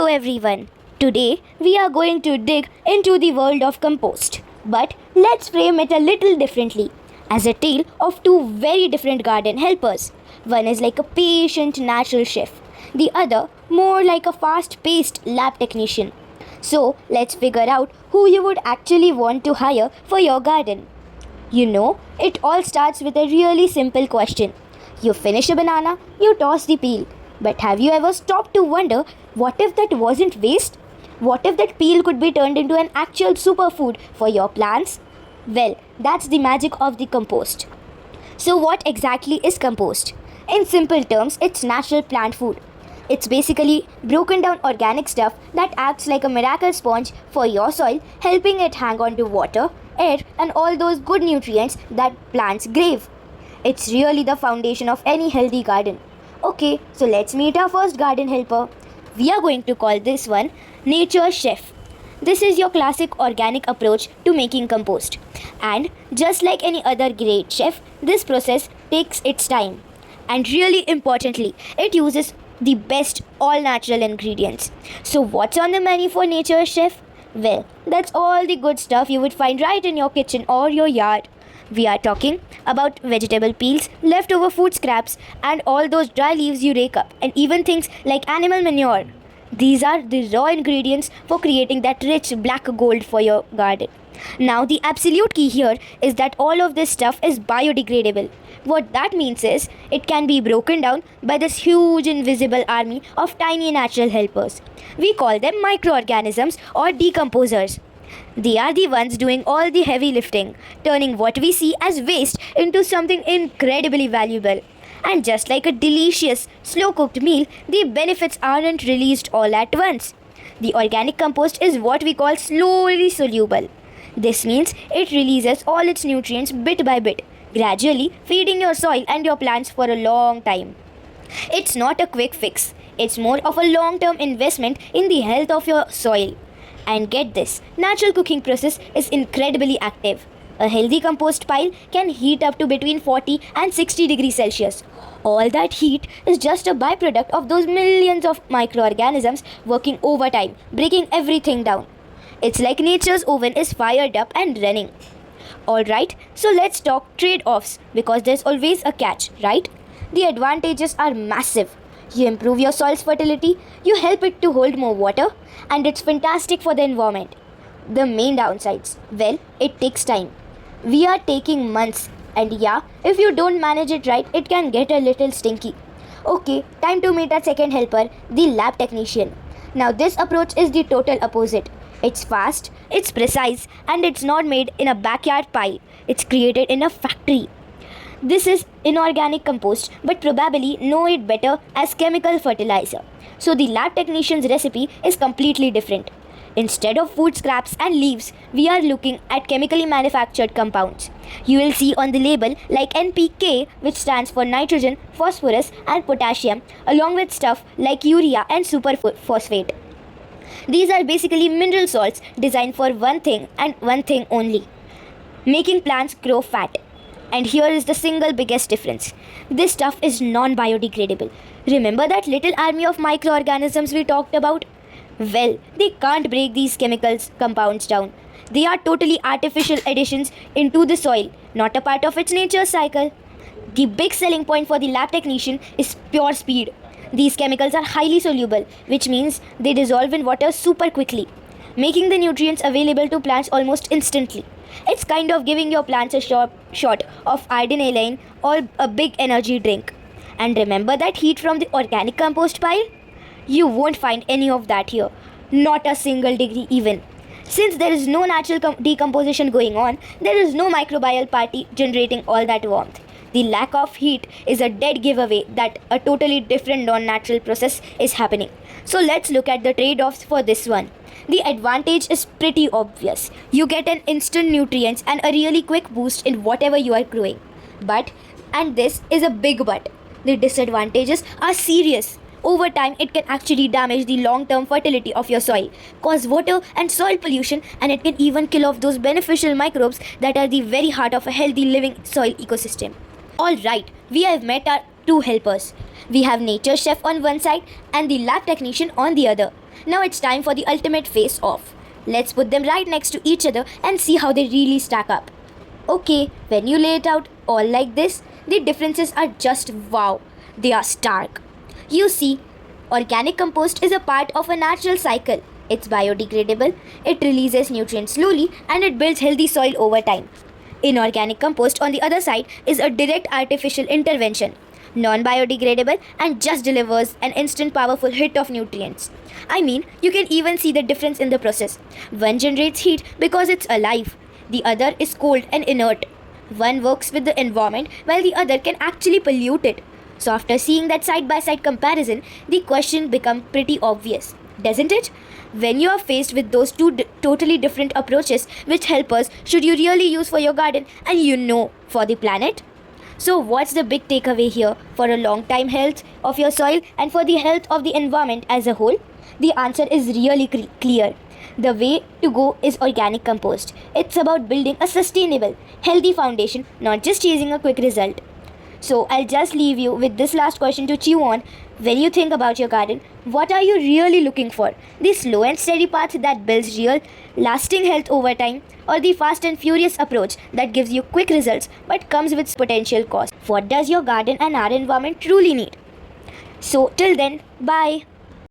Hello everyone. Today we are going to dig into the world of compost. But let's frame it a little differently, as a tale of two very different garden helpers. One is like a patient natural chef, the other more like a fast-paced lab technician. So let's figure out who you would actually want to hire for your garden. It all starts with a really simple question. You finish a banana, you toss the peel. But have you ever stopped to wonder, what if that wasn't waste? What if that peel could be turned into an actual superfood for your plants? Well, that's the magic of the compost. So what exactly is compost? In simple terms, it's natural plant food. It's basically broken down organic stuff that acts like a miracle sponge for your soil, helping it hang on to water, air, and all those good nutrients that plants crave. It's really the foundation of any healthy garden. Okay, so let's meet our first garden helper. We are going to call this one Nature Chef. This is your classic organic approach to making compost. And just like any other great chef, this process takes its time. And really importantly, it uses the best all natural ingredients. So what's on the menu for Nature Chef? Well, that's all the good stuff you would find right in your kitchen or your yard. We are talking about vegetable peels, leftover food scraps, and all those dry leaves you rake up, and even things like animal manure. These are the raw ingredients for creating that rich black gold for your garden. Now, the absolute key here is that all of this stuff is biodegradable. What that means is, it can be broken down by this huge invisible army of tiny natural helpers. We call them microorganisms or decomposers. They are the ones doing all the heavy lifting, turning what we see as waste into something incredibly valuable. And just like a delicious, slow-cooked meal, the benefits aren't released all at once. The organic compost is what we call slowly soluble. This means it releases all its nutrients bit by bit, gradually feeding your soil and your plants for a long time. It's not a quick fix. It's more of a long-term investment in the health of your soil. And get this, natural cooking process is incredibly active. A healthy compost pile can heat up to between 40 and 60 degrees Celsius. All that heat is just a byproduct of those millions of microorganisms working overtime, breaking everything down. It's like nature's oven is fired up and running. Alright, so let's talk trade-offs, because there's always a catch, right? The advantages are massive. You improve your soil's fertility, you help it to hold more water, and it's fantastic for the environment. The main downsides, well, it takes time. We are taking months, and yeah, if you don't manage it right, it can get a little stinky. Okay, time to meet our second helper, the lab technician. Now this approach is the total opposite. It's fast, it's precise, and it's not made in a backyard pile. It's created in a factory. This is inorganic compost, but probably know it better as chemical fertilizer. So the lab technician's recipe is completely different. Instead of food scraps and leaves, we are looking at chemically manufactured compounds. You will see on the label like NPK, which stands for nitrogen, phosphorus, and potassium, along with stuff like urea and superphosphate. These are basically mineral salts designed for one thing and one thing only: making plants grow fat. And here is the single biggest difference. This stuff is non-biodegradable. Remember that little army of microorganisms we talked about? Well, they can't break these compounds down. They are totally artificial additions into the soil, not a part of its nature cycle. The big selling point for the lab technician is pure speed. These chemicals are highly soluble, which means they dissolve in water super quickly, making the nutrients available to plants almost instantly. It's kind of giving your plants a shot of adrenaline or a big energy drink. And remember that heat from the organic compost pile? You won't find any of that here. Not a single degree even. Since there is no natural decomposition going on, there is no microbial party generating all that warmth. The lack of heat is a dead giveaway that a totally different non-natural process is happening. So let's look at the trade-offs for this one. The advantage is pretty obvious. You get an instant nutrients and a really quick boost in whatever you are growing. But, and this is a big but, the disadvantages are serious. Over time, it can actually damage the long-term fertility of your soil, cause water and soil pollution, and it can even kill off those beneficial microbes that are the very heart of a healthy living soil ecosystem. Alright, we have met our two helpers. We have nature chef on one side and the lab technician on the other. Now it's time for the ultimate face off. Let's put them right next to each other and see how they really stack up. Okay, when you lay it out all like this, the differences are just wow. They are stark. You see, organic compost is a part of a natural cycle. It's biodegradable, it releases nutrients slowly, and it builds healthy soil over time. Inorganic compost, on the other side, is a direct artificial intervention, non-biodegradable, and just delivers an instant powerful hit of nutrients. I mean, you can even see the difference in the process. One generates heat because it's alive, the other is cold and inert. One works with the environment while the other can actually pollute it. So after seeing that side-by-side comparison, the question becomes pretty obvious, doesn't it? When you are faced with those two totally different approaches, which helpers should you really use for your garden and for the planet? So what's the big takeaway here for a long-time health of your soil and for the health of the environment as a whole? The answer is really clear. The way to go is organic compost. It's about building a sustainable, healthy foundation, not just chasing a quick result. So I'll just leave you with this last question to chew on. When you think about your garden, what are you really looking for? The slow and steady path that builds real, lasting health over time, or the fast and furious approach that gives you quick results but comes with potential cost? What does your garden and our environment truly need? So till then, bye.